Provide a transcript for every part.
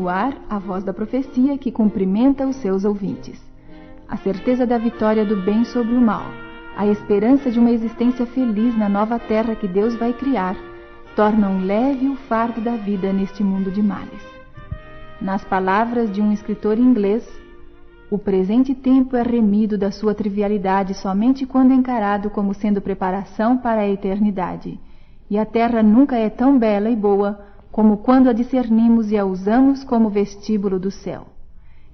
no ar a voz da profecia que cumprimenta os seus ouvintes. A certeza da vitória do bem sobre o mal, a esperança de uma existência feliz na nova terra que Deus vai criar, tornam leve o fardo da vida neste mundo de males. Nas palavras de um escritor inglês, o presente tempo é remido da sua trivialidade somente quando encarado como sendo preparação para a eternidade, e a terra nunca é tão bela e boa como quando a discernimos e a usamos como vestíbulo do céu,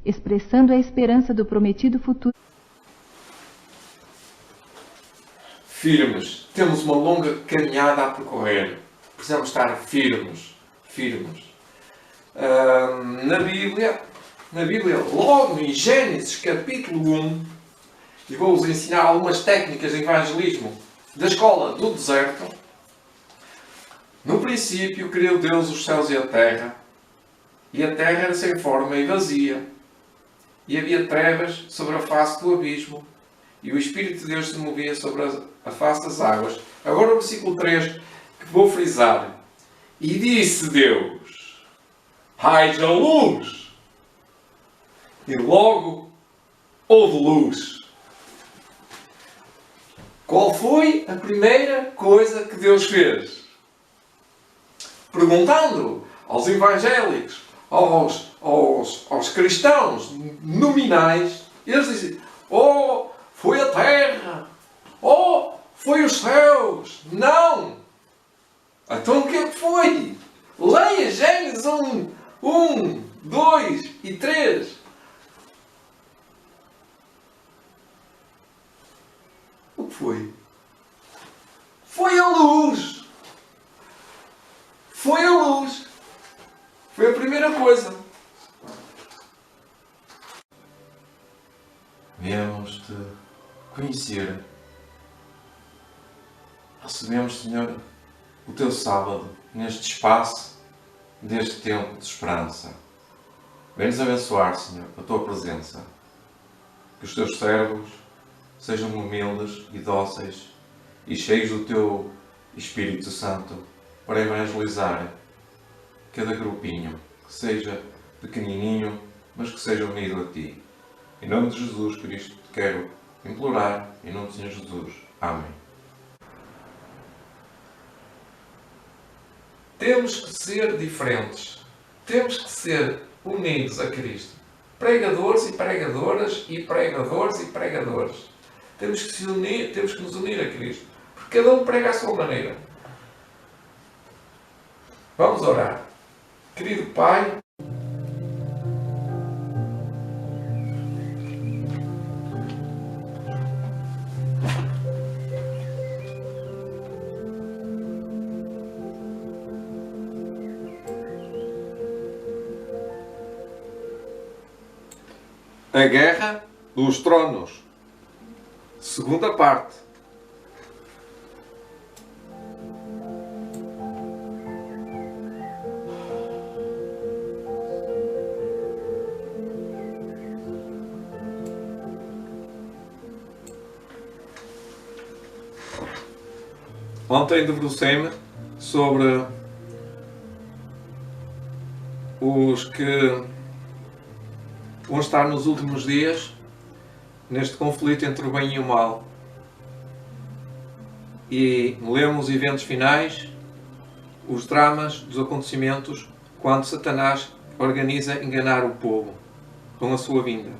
expressando a esperança do prometido futuro. Firmes. Temos uma longa caminhada a percorrer. Precisamos estar firmes. Na Bíblia, logo em Gênesis capítulo 1, e vou-vos ensinar algumas técnicas de evangelismo da escola do deserto. No princípio criou Deus os céus e a terra era sem forma e vazia, e havia trevas sobre a face do abismo, e o Espírito de Deus se movia sobre a face das águas. Agora o versículo 3, que vou frisar. E disse Deus: haja luz! E logo houve luz. Qual foi a primeira coisa que Deus fez? Perguntando aos evangélicos, aos cristãos nominais, eles dizem: oh, foi a terra! Oh, foi os céus! Não! Então o que é que foi? Leia Gênesis 1, 2 e 3. O que foi? Foi a luz! Foi a luz! Foi a primeira coisa. Viemos te conhecer. Recebemos, Senhor, o Teu sábado neste espaço, deste tempo de esperança. Vem-nos abençoar, Senhor, a Tua presença. Que os Teus servos sejam humildes e dóceis e cheios do Teu Espírito Santo para evangelizar cada grupinho, que seja pequenininho, mas que seja unido a Ti. Em nome de Jesus Cristo te quero implorar, em nome do Senhor Jesus. Amém. Temos que ser diferentes. Temos que ser unidos a Cristo. Pregadores e pregadoras e pregadores e pregadores. Temos que nos unir a Cristo. Porque cada um prega à sua maneira. Vamos orar. Querido Pai, A Guerra dos Tronos, segunda parte. Ontem debrucei-me sobre os que vão estar nos últimos dias neste conflito entre o bem e o mal. E lemos os eventos finais, os dramas dos acontecimentos, quando Satanás organiza enganar o povo com a sua vinda.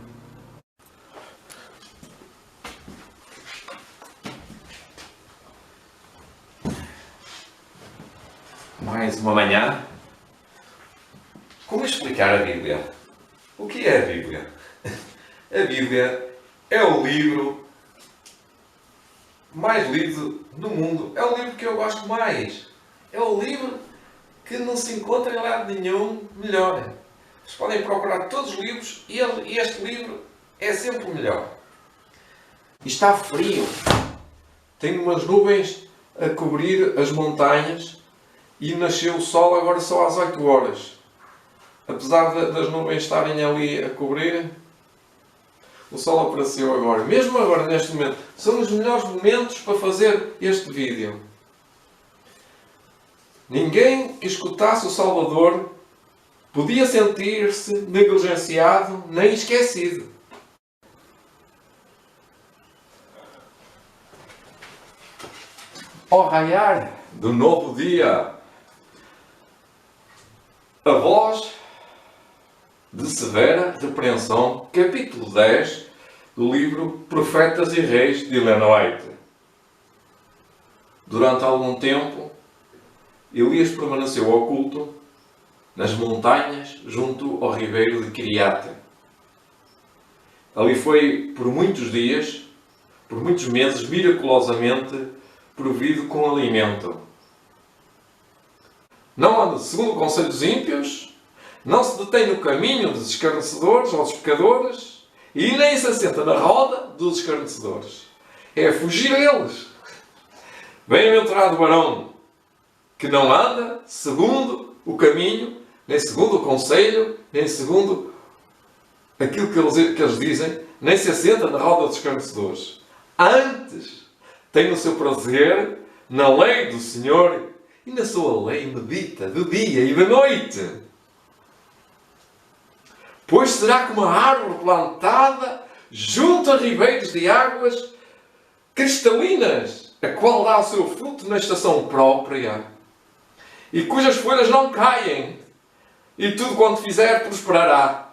Mais uma manhã. Como explicar a Bíblia? O que é a Bíblia? A Bíblia é o livro mais lido no mundo. É o livro que eu gosto mais. É o livro que não se encontra em lado nenhum melhor. Vocês podem procurar todos os livros e este livro é sempre o melhor. E está frio. Tem umas nuvens a cobrir as montanhas e nasceu o sol agora só às 8 horas. Apesar das nuvens estarem ali a cobrir, o sol apareceu agora. Mesmo agora, neste momento, são os melhores momentos para fazer este vídeo. Ninguém que escutasse o Salvador podia sentir-se negligenciado nem esquecido. Ao raiar do novo dia, a voz de severa repreensão, capítulo 10 do livro Profetas e Reis de Ellen White. Durante algum tempo, Elias permaneceu oculto nas montanhas junto ao ribeiro de Quiriate. Ali foi por muitos dias, por muitos meses, miraculosamente provido com alimento. Não anda segundo o conselho dos ímpios, não se detém no caminho dos escarnecedores ou dos pecadores, e nem se assenta na roda dos escarnecedores. É fugir deles. Bem-aventurado o varão que não anda segundo o caminho, nem segundo o conselho, nem segundo aquilo que eles dizem, nem se assenta na roda dos escarnecedores. Antes tem o seu prazer na lei do Senhor e na sua lei medita de dia e de noite. Pois será como uma árvore plantada junto a ribeiros de águas cristalinas, a qual dá o seu fruto na estação própria, e cujas folhas não caem, e tudo quanto fizer prosperará.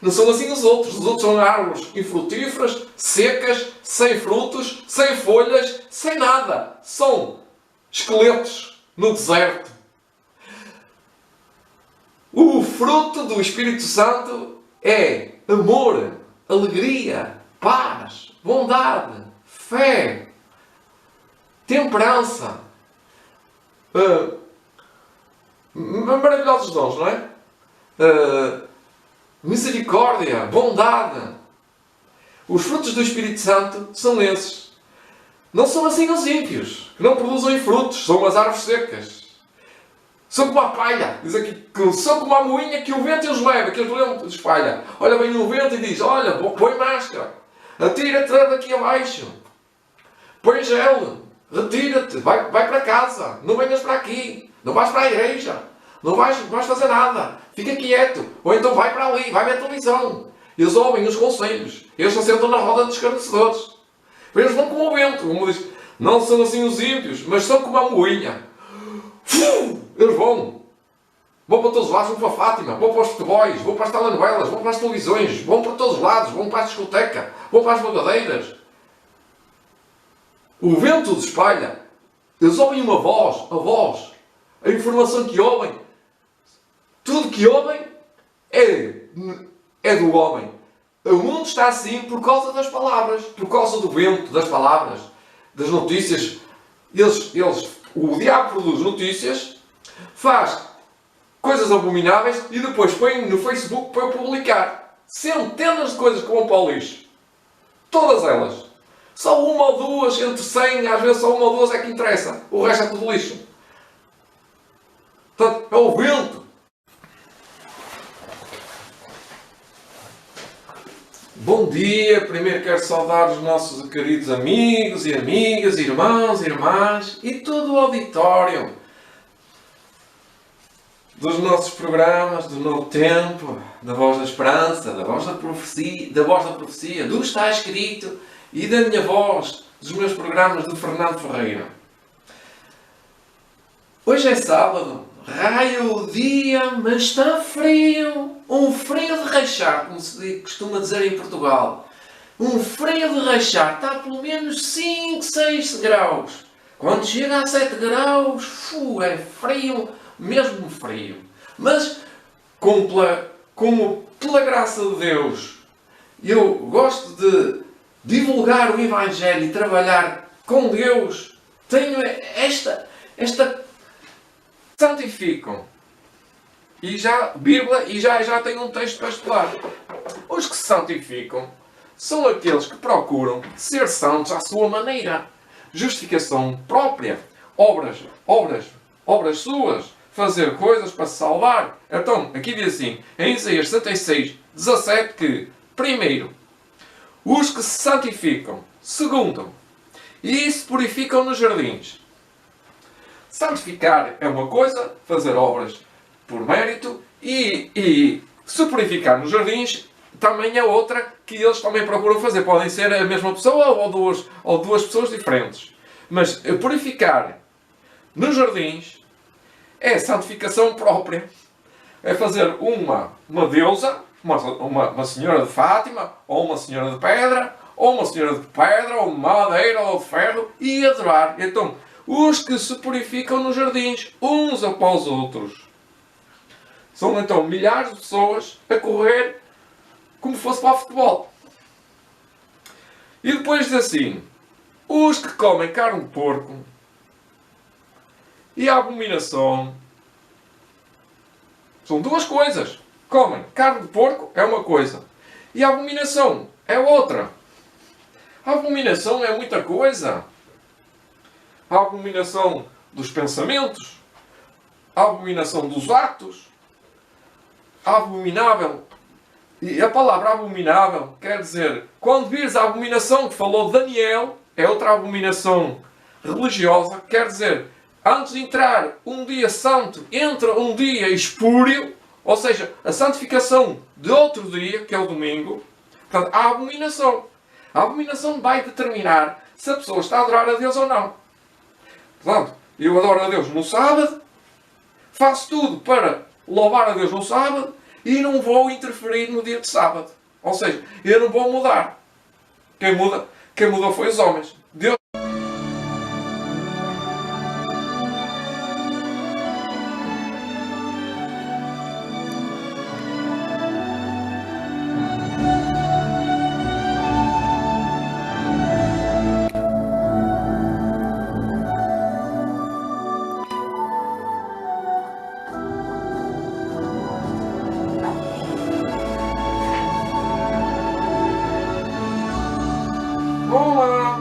Não são assim os outros. Os outros são árvores infrutíferas, secas, sem frutos, sem folhas, sem nada. São esqueletos no deserto. O fruto do Espírito Santo é amor, alegria, paz, bondade, fé, temperança. Maravilhosos dons, não é? Misericórdia, bondade. Os frutos do Espírito Santo são esses. Não são assim os ímpios, que não produzem frutos, são as árvores secas. São como a palha, diz aqui, que são como a moinha que o vento os leva, que o vento os espalha. Olha bem no vento e diz, olha, põe máscara, atira-te daqui abaixo, põe gel, retira-te, vai para casa, não venhas para aqui, não vais para a igreja, não vais fazer nada, fica quieto, ou então vai para ali, vai ver a televisão. Eles ouvem os conselhos, eles se sentam na roda dos escarnecedores. Eles vão como o vento, como diz, não são assim os ímpios, mas são como a moinha. Eles vão para todos os lados, vão para a Fátima, vão para os futebols, vão para as telenovelas, vão para as televisões, vão para todos os lados, vão para a discoteca, vão para as bagadeiras. O vento os espalha. Eles ouvem uma voz, a informação que ouvem, tudo que ouvem é do homem. O mundo está assim por causa das palavras, por causa do vento, das palavras, das notícias. O diabo produz notícias, faz coisas abomináveis e depois põe no Facebook para publicar centenas de coisas que vão para o lixo. Todas elas. Só uma ou duas, entre 100, às vezes só uma ou duas é que interessa. O resto é tudo lixo. Portanto, é o vento. Bom dia! Primeiro quero saudar os nossos queridos amigos e amigas, irmãos e irmãs e todo o auditório dos nossos programas, do Novo Tempo, da Voz da Esperança, da Voz da Profecia, do Está Escrito e da minha voz, dos meus programas do Fernando Ferreira. Hoje é sábado, raio o dia, mas está frio. Um frio de rachar, como se costuma dizer em Portugal. Um frio de rachar, está a pelo menos 5, 6 graus. Quando chega a 7 graus, é frio, mesmo frio. Mas, como pela graça de Deus, eu gosto de divulgar o Evangelho e trabalhar com Deus, tenho esta santificam. E já tenho um texto para estudar. Os que se santificam são aqueles que procuram ser santos à sua maneira. Justificação própria. Obras suas. Fazer coisas para se salvar. Então, aqui diz assim, em Isaías 76, 17, que, primeiro, os que se santificam. Segundo, e se purificam nos jardins. Santificar é uma coisa, fazer obras por mérito, e se purificar nos jardins também é outra que eles também procuram fazer. Podem ser a mesma pessoa ou duas pessoas diferentes. Mas purificar nos jardins é santificação própria. É fazer uma deusa, uma senhora de Fátima, ou uma senhora de pedra, ou uma senhora de pedra, ou de madeira, ou de ferro, e adorar. Então, os que se purificam nos jardins, uns após outros. São então milhares de pessoas a correr como fosse para o futebol. E depois diz assim: os que comem carne de porco e a abominação. São duas coisas. Comem carne de porco é uma coisa. E a abominação é outra. A abominação é muita coisa. A abominação dos pensamentos. A abominação dos atos. A abominável. E a palavra abominável quer dizer, quando vires a abominação que falou Daniel, é outra abominação religiosa, quer dizer, antes de entrar um dia santo, entra um dia espúrio, ou seja, a santificação de outro dia, que é o domingo. Portanto, a abominação. A abominação vai determinar se a pessoa está a adorar a Deus ou não. Portanto, eu adoro a Deus no sábado, faço tudo para louvar a Deus no sábado e não vou interferir no dia de sábado. Ou seja, eu não vou mudar. Quem mudou foi os homens. Deus. Olá!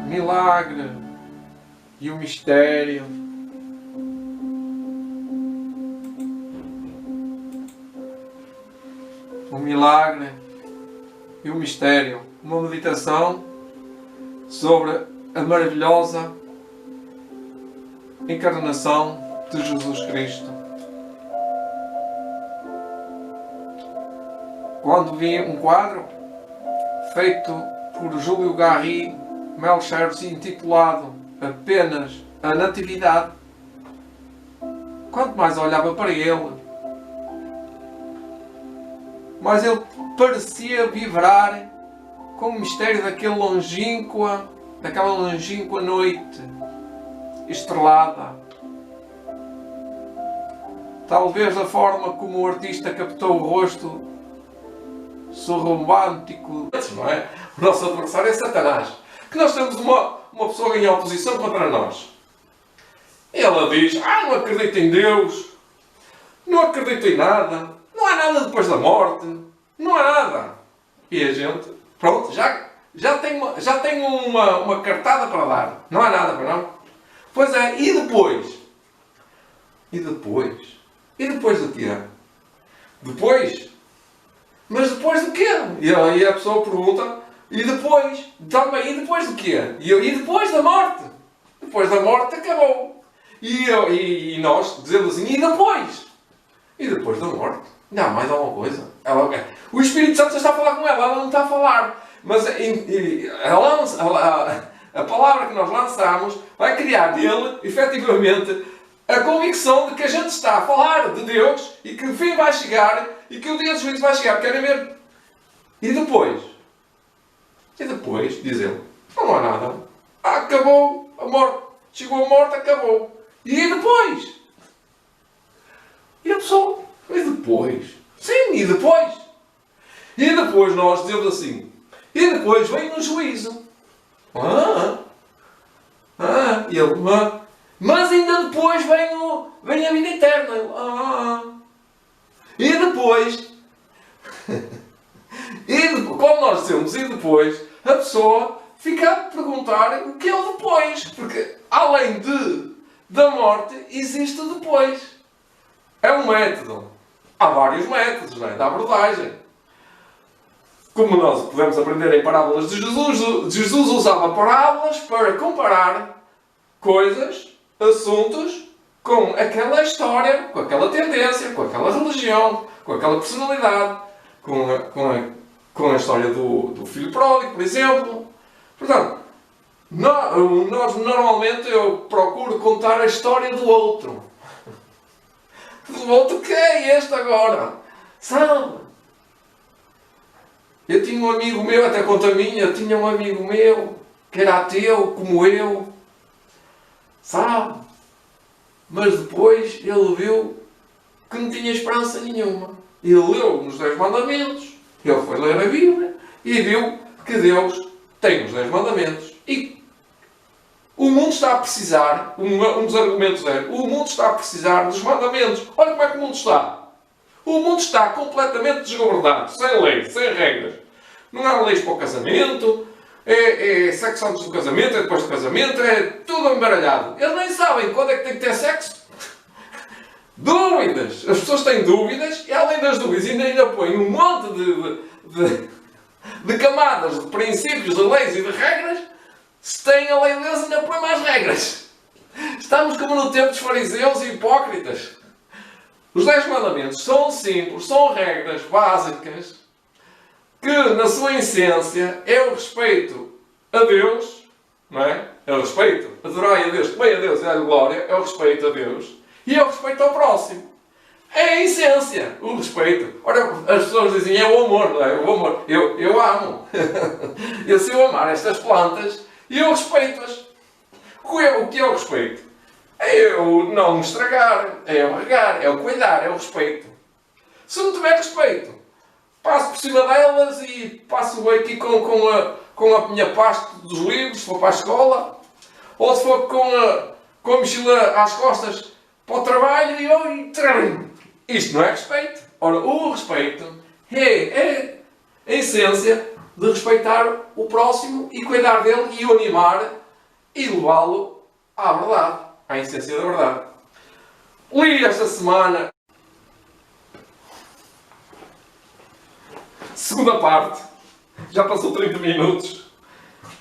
Milagre e o mistério. O milagre e o mistério. Uma meditação sobre a maravilhosa encarnação de Jesus Cristo. Quando vi um quadro feito por Júlio Garry Melchers intitulado apenas A Natividade, quanto mais olhava para ele, mais ele parecia vibrar com o mistério daquela longínqua noite estrelada. Talvez da forma como o artista captou o rosto romântico, não é? O nosso adversário é Satanás. Que nós temos uma pessoa em oposição contra nós. E ela diz: não acredito em Deus, não acredito em nada, não há nada depois da morte, não há nada. E a gente, pronto, já tem uma cartada para dar. Não há nada para não. Pois é, e depois? E depois? E depois do quê? Depois? Mas depois do quê? E aí a pessoa pergunta: e depois? Também, e depois do quê? E depois da morte? Depois da morte acabou. E nós dizemos assim: e depois? E depois da morte? Não, mais alguma coisa. O Espírito Santo está a falar com ela não está a falar. Mas a palavra que nós lançamos vai criar nele, efetivamente, a convicção de que a gente está a falar de Deus e que o fim vai chegar e que o dia do juízo vai chegar. Querem ver? E depois? E depois, diz ele, não há nada. Acabou a morte. Chegou a morte, acabou. E depois? E a pessoa? E depois? Sim, e depois? E depois nós dizemos assim, e depois vem o juízo. E ele, mas ainda depois vem a vida eterna. E depois, como nós dizemos, e depois, a pessoa fica a perguntar o que é o depois. Porque além da morte, existe o depois. É um método. Há vários métodos, não é? Da abordagem. Como nós podemos aprender em parábolas de Jesus, Jesus usava parábolas para comparar coisas assuntos com aquela história, com aquela tendência, com aquela religião, com aquela personalidade, com a história do filho pródigo, por exemplo. Portanto, nós normalmente eu procuro contar a história do outro. Do outro que é este agora. Sabe? Eu tinha um amigo meu, até conta minha, eu tinha um amigo meu que era ateu, como eu. Sabe? Mas depois ele viu que não tinha esperança nenhuma. Ele leu nos 10 mandamentos, ele foi ler a Bíblia e viu que Deus tem os 10 mandamentos. E o mundo está a precisar, um dos argumentos é, o mundo está a precisar dos mandamentos. Olha como é que o mundo está. O mundo está completamente desgovernado, sem lei, sem regras. Não há leis para o casamento, é sexo antes do casamento, é depois do casamento, é tudo embaralhado. Eles nem sabem quando é que tem que ter sexo. Dúvidas! As pessoas têm dúvidas e além das dúvidas ainda põem um monte de camadas, de princípios, de leis e de regras. Se tem a lei de Deus ainda põe mais regras. Estamos como no tempo dos fariseus e hipócritas. Os 10 mandamentos são simples, são regras básicas que na sua essência é o respeito a Deus, não é? É o respeito, adorai a Deus, temei a Deus e dai-lhe glória, é o respeito a Deus e é o respeito ao próximo. É a essência, o respeito. Ora, as pessoas dizem, é o amor, não é? O amor. Eu amo. Eu sei amar estas plantas e eu respeito-as. O que é o respeito? É eu não estragar, é eu regar, é eu cuidar, é o respeito. Se não tiver respeito, passo por cima delas e passo aqui com a minha pasta dos livros, se for para a escola, ou se for com a mochila às costas para o trabalho e isto não é respeito. Ora, o respeito é a essência de respeitar o próximo e cuidar dele e o animar e levá-lo à verdade, à essência da verdade. Li esta semana segunda parte, já passou 30 minutos,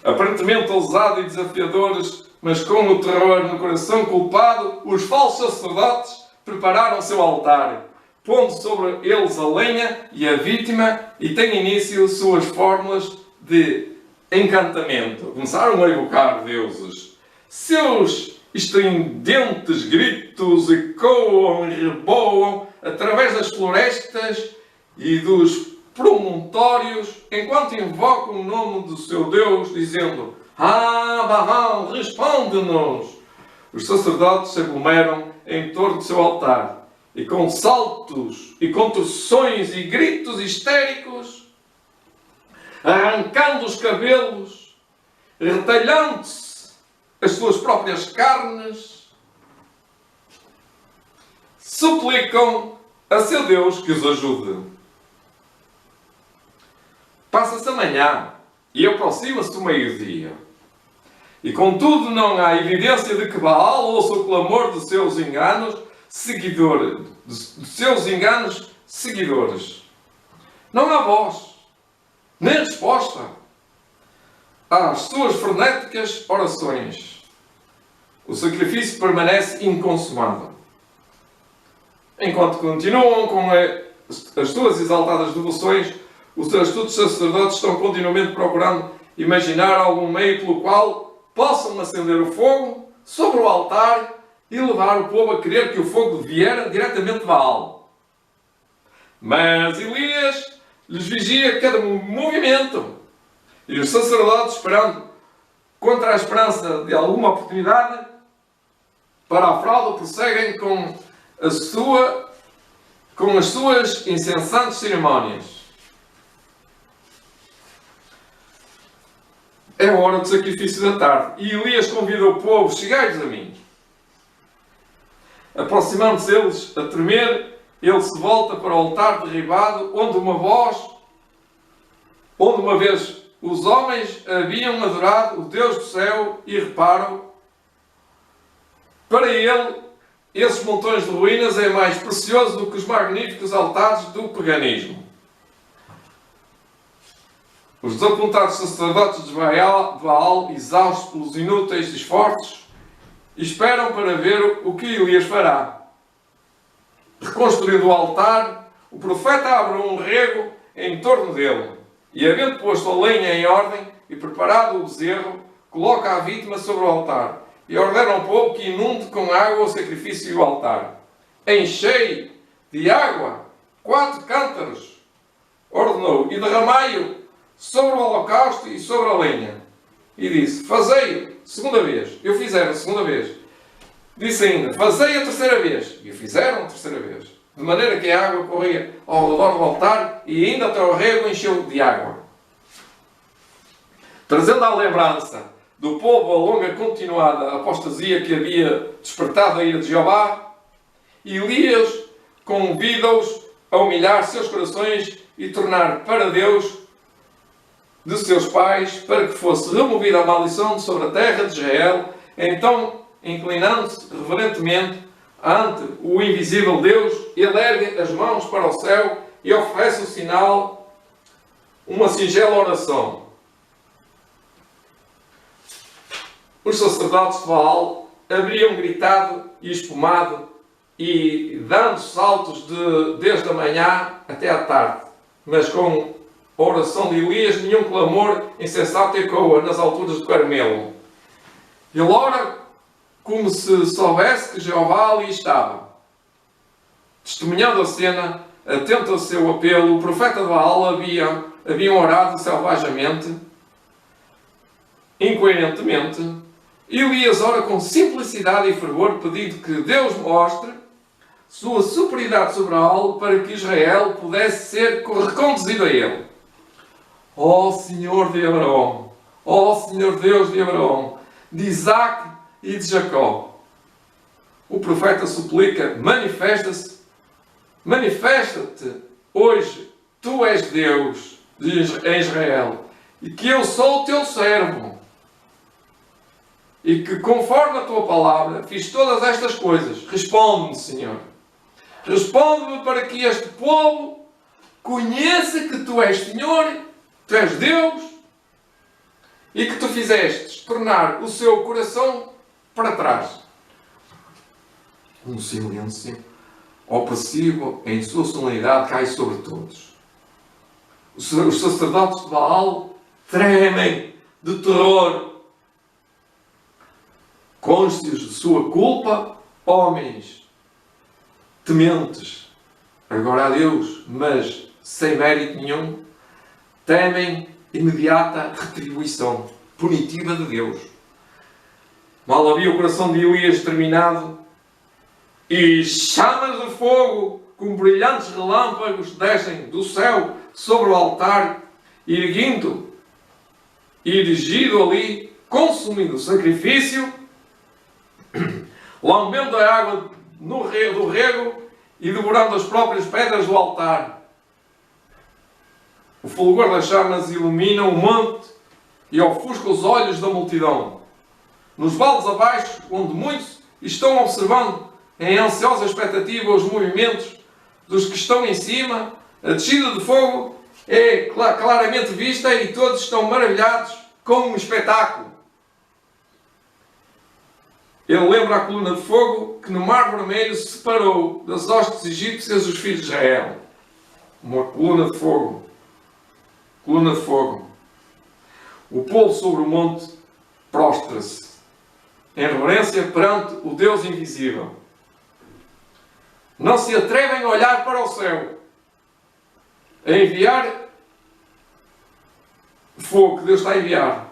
aparentemente ousados e desafiadores, mas com o terror no coração culpado, os falsos sacerdotes prepararam o seu altar, pondo sobre eles a lenha e a vítima, e têm início suas fórmulas de encantamento. Começaram a evocar deuses. Seus estridentes gritos ecoam e reboam através das florestas e dos promontórios, enquanto invocam o nome do seu Deus, dizendo: Ah, Baal, responde-nos! Os sacerdotes se aglomeram em torno do seu altar, e com saltos e contorções e gritos histéricos, arrancando os cabelos, retalhando-se as suas próprias carnes, suplicam a seu Deus que os ajude. Passa-se a manhã e aproxima-se o meio-dia. E contudo não há evidência de que Baal ouça o clamor de seus enganos seguidores. Não há voz, nem resposta às suas frenéticas orações. O sacrifício permanece inconsumado. Enquanto continuam com as suas exaltadas devoções, os astutos sacerdotes estão continuamente procurando imaginar algum meio pelo qual possam acender o fogo sobre o altar e levar o povo a crer que o fogo viera diretamente de Baal. Mas Elias lhes vigia cada movimento, e os sacerdotes, esperando contra a esperança de alguma oportunidade para a fraude, prosseguem com as suas insensatas cerimónias. É a hora do sacrifício da tarde. E Elias convida o povo: chegai-vos a mim. Aproximando-se eles a tremer, ele se volta para o altar derribado, onde uma vez os homens haviam adorado o Deus do céu, e reparam, para ele, esses montões de ruínas é mais precioso do que os magníficos altares do paganismo. Os desapontados sacerdotes de Baal, exaustos pelos inúteis esforços e esperam para ver o que Elias fará. Reconstruindo o altar, o profeta abre um rego em torno dele, e havendo posto a lenha em ordem e preparado o bezerro, coloca a vítima sobre o altar, e ordena ao povo que inunde com água o sacrifício e o altar. Enchei de água 4 cântaros, ordenou, e derramai-o sobre o holocausto e sobre a lenha. E disse, fazei-o segunda vez. E o fizeram a segunda vez. Disse ainda, fazei a terceira vez. E o fizeram a terceira vez. De maneira que a água corria ao redor do altar e ainda até o rego encheu de água. Trazendo à lembrança do povo a longa continuada apostasia que havia despertado a ira de Jeová, Elias convida-os a humilhar seus corações e tornar para Deus de seus pais, para que fosse removida a maldição sobre a terra de Israel. Então, inclinando-se reverentemente ante o invisível Deus, ele ergue as mãos para o céu e oferece o sinal, uma singela oração. Os sacerdotes de Baal haviam gritado e espumado e dando saltos desde a manhã até à tarde, mas com a oração de Elias nenhum clamor insensato ecoa nas alturas do Carmelo. Ele ora como se soubesse que Jeová ali estava. Testemunhando a cena, atento ao seu apelo, o profeta de Baal haviam orado selvagamente, incoerentemente. Elias ora com simplicidade e fervor, pedindo que Deus mostre sua superioridade sobre Baal para que Israel pudesse ser reconduzido a ele. Ó Senhor de Abraão, ó Senhor Deus de Abraão, de Isaac e de Jacó. O profeta suplica, manifesta-te hoje, tu és Deus em Israel, e que eu sou o teu servo, e que conforme a tua palavra fiz todas estas coisas. Responde-me, Senhor. Responde-me para que este povo conheça que tu és Senhor, tu és Deus, e que tu fizestes tornar o seu coração para trás. Um silêncio opressivo em sua solenidade cai sobre todos. Os sacerdotes de Baal tremem de terror. Conscientes de sua culpa, homens tementes agora a Deus, mas sem mérito nenhum, temem imediata retribuição punitiva de Deus. Mal havia o coração de Elias terminado, e chamas de fogo com brilhantes relâmpagos descem do céu sobre o altar, erigido ali, consumindo o sacrifício, lambendo a água do rego e devorando as próprias pedras do altar. O fulgor das chamas ilumina o monte e ofusca os olhos da multidão. Nos vales abaixo, onde muitos estão observando em ansiosa expectativa os movimentos dos que estão em cima, a descida de fogo é claramente vista e todos estão maravilhados com o espetáculo. Ele lembra a coluna de fogo que no Mar Vermelho separou das hostes egípcias os filhos de Israel. Uma coluna de fogo. Coluna de fogo. O povo sobre o monte prostra-se em reverência perante o Deus invisível. Não se atrevem a olhar para o céu, a enviar fogo que Deus está a enviar.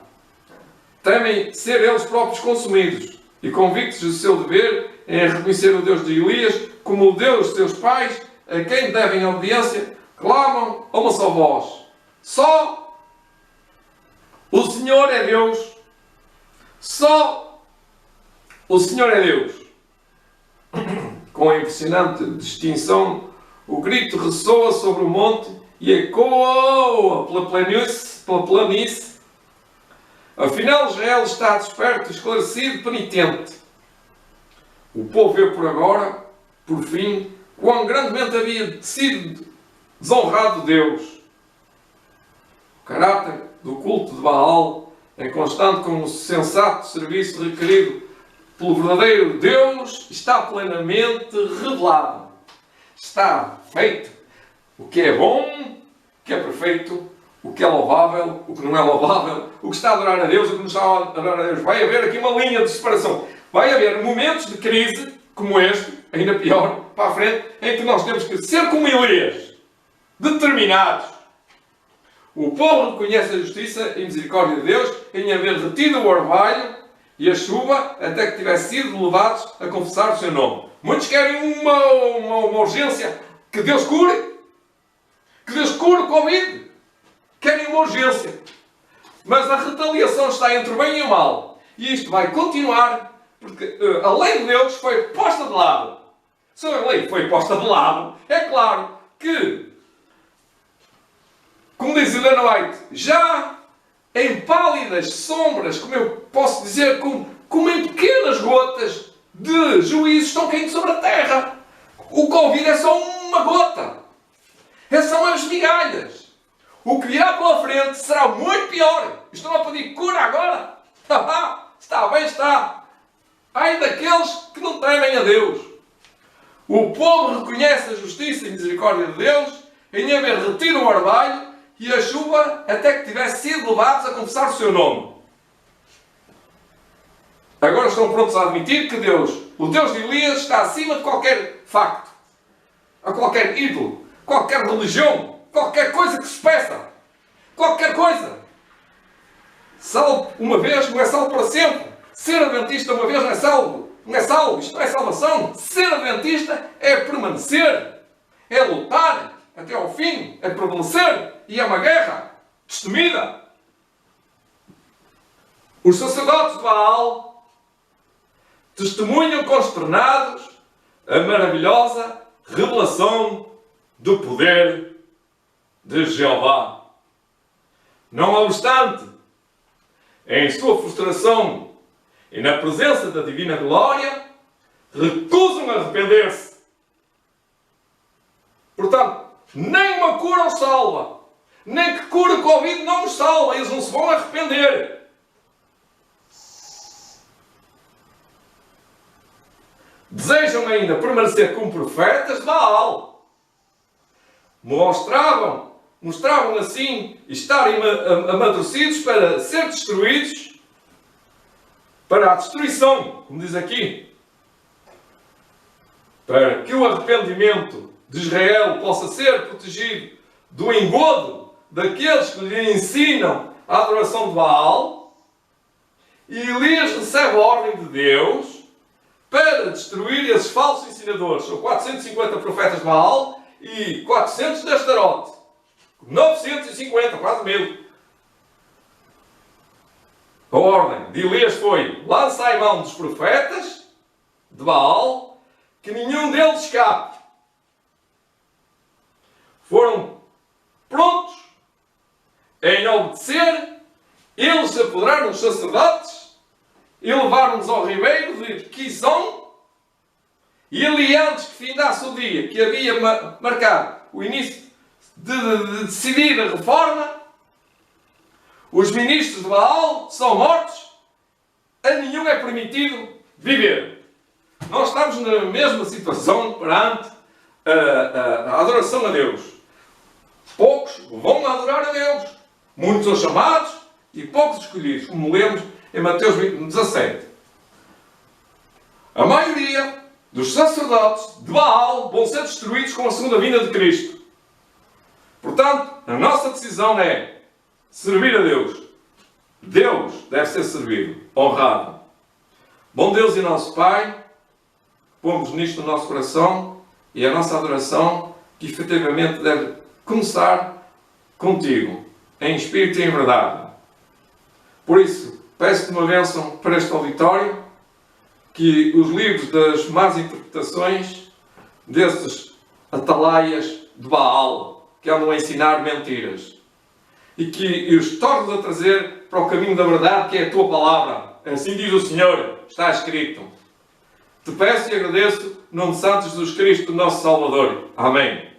Temem ser eles próprios consumidos e convictos do seu dever em reconhecer o Deus de Elias como o Deus de seus pais, a quem devem obediência, clamam a uma só voz. Só o Senhor é Deus. Só o Senhor é Deus. Com a impressionante distinção, o grito ressoa sobre o monte e ecoa pela planície. Afinal, Israel está desperto, esclarecido, penitente. O povo vê por agora, por fim, quão grandemente havia sido desonrado Deus. O caráter do culto de Baal, em constante com o sensato serviço requerido pelo verdadeiro Deus está plenamente revelado. Está feito o que é bom, o que é perfeito, o que é louvável, o que não é louvável, o que está a adorar a Deus, o que não está a adorar a Deus. Vai haver aqui uma linha de separação. Vai haver momentos de crise, como este, ainda pior, para a frente, em que nós temos que ser como Elias, determinados. O povo reconhece a justiça e misericórdia de Deus em haver retido o orvalho e a chuva até que tivessem sido levados a confessar o seu nome. Muitos querem uma urgência. Que Deus cure. Que Deus cure o Covid. Querem uma urgência. Mas a retaliação está entre o bem e o mal. E isto vai continuar porque a lei de Deus foi posta de lado. Se a lei foi posta de lado, é claro que, como diz Helena White, já em pálidas sombras, como eu posso dizer, como em pequenas gotas de juízo estão caindo sobre a terra. O Covid é só uma gota. É só umas migalhas. O que virá pela frente será muito pior. Estão a pedir cura agora? Está bem, está. Ai daqueles que não temem a Deus. O povo reconhece a justiça e a misericórdia de Deus em haver retido o orvalho e a chuva até que tivesse sido levados a confessar o seu nome. Agora estão prontos a admitir que Deus, o Deus de Elias, está acima de qualquer facto, a qualquer ídolo, qualquer religião, qualquer coisa que se peça, qualquer coisa. Salvo uma vez não é salvo para sempre. Ser adventista uma vez não é salvo. Não é salvo. Isto não é salvação. Ser adventista é permanecer. É lutar até ao fim. É prevalecer. E é uma guerra destemida. Os sacerdotes de Baal testemunham consternados a maravilhosa revelação do poder de Jeová. Não obstante, em sua frustração e na presença da divina glória, recusam a arrepender-se. Portanto, nem uma cura os salva, nem que cura o Covid não os salva, eles não se vão arrepender. Desejam ainda permanecer como profetas de Baal. Mostravam assim estarem amadurecidos para ser destruídos, para a destruição, como diz aqui, para que o arrependimento de Israel possa ser protegido do engodo daqueles que lhe ensinam a adoração de Baal. E Elias recebe a ordem de Deus para destruir esses falsos ensinadores. São 450 profetas de Baal e 400 de Astarote. 950, quase 1000. A ordem de Elias foi: lançai mão dos profetas de Baal, que nenhum deles escape. Foram prontos em obedecer. Eles se apoderaram dos sacerdotes e levaram-nos ao ribeiro de Quizon. E ali, antes que findasse o dia que havia marcado o início de decidir a reforma, os ministros de Baal são mortos, a nenhum é permitido viver. Nós estamos na mesma situação perante a adoração a Deus. Poucos vão adorar a Deus. Muitos são chamados e poucos escolhidos, como lemos em Mateus 17. A maioria dos sacerdotes de Baal vão ser destruídos com a segunda vinda de Cristo. Portanto, a nossa decisão é servir a Deus. Deus deve ser servido, honrado. Bom Deus e nosso Pai, pomos nisto no nosso coração e a nossa adoração, que efetivamente deve começar contigo, em espírito e em verdade. Por isso, peço-te uma bênção para este auditório, que os livros das más interpretações desses atalaias de Baal, que andam a ensinar mentiras, e que os tornes a trazer para o caminho da verdade, que é a tua palavra. Assim diz o Senhor, está escrito. Te peço e agradeço, no nome de Santo Jesus Cristo, nosso Salvador. Amém.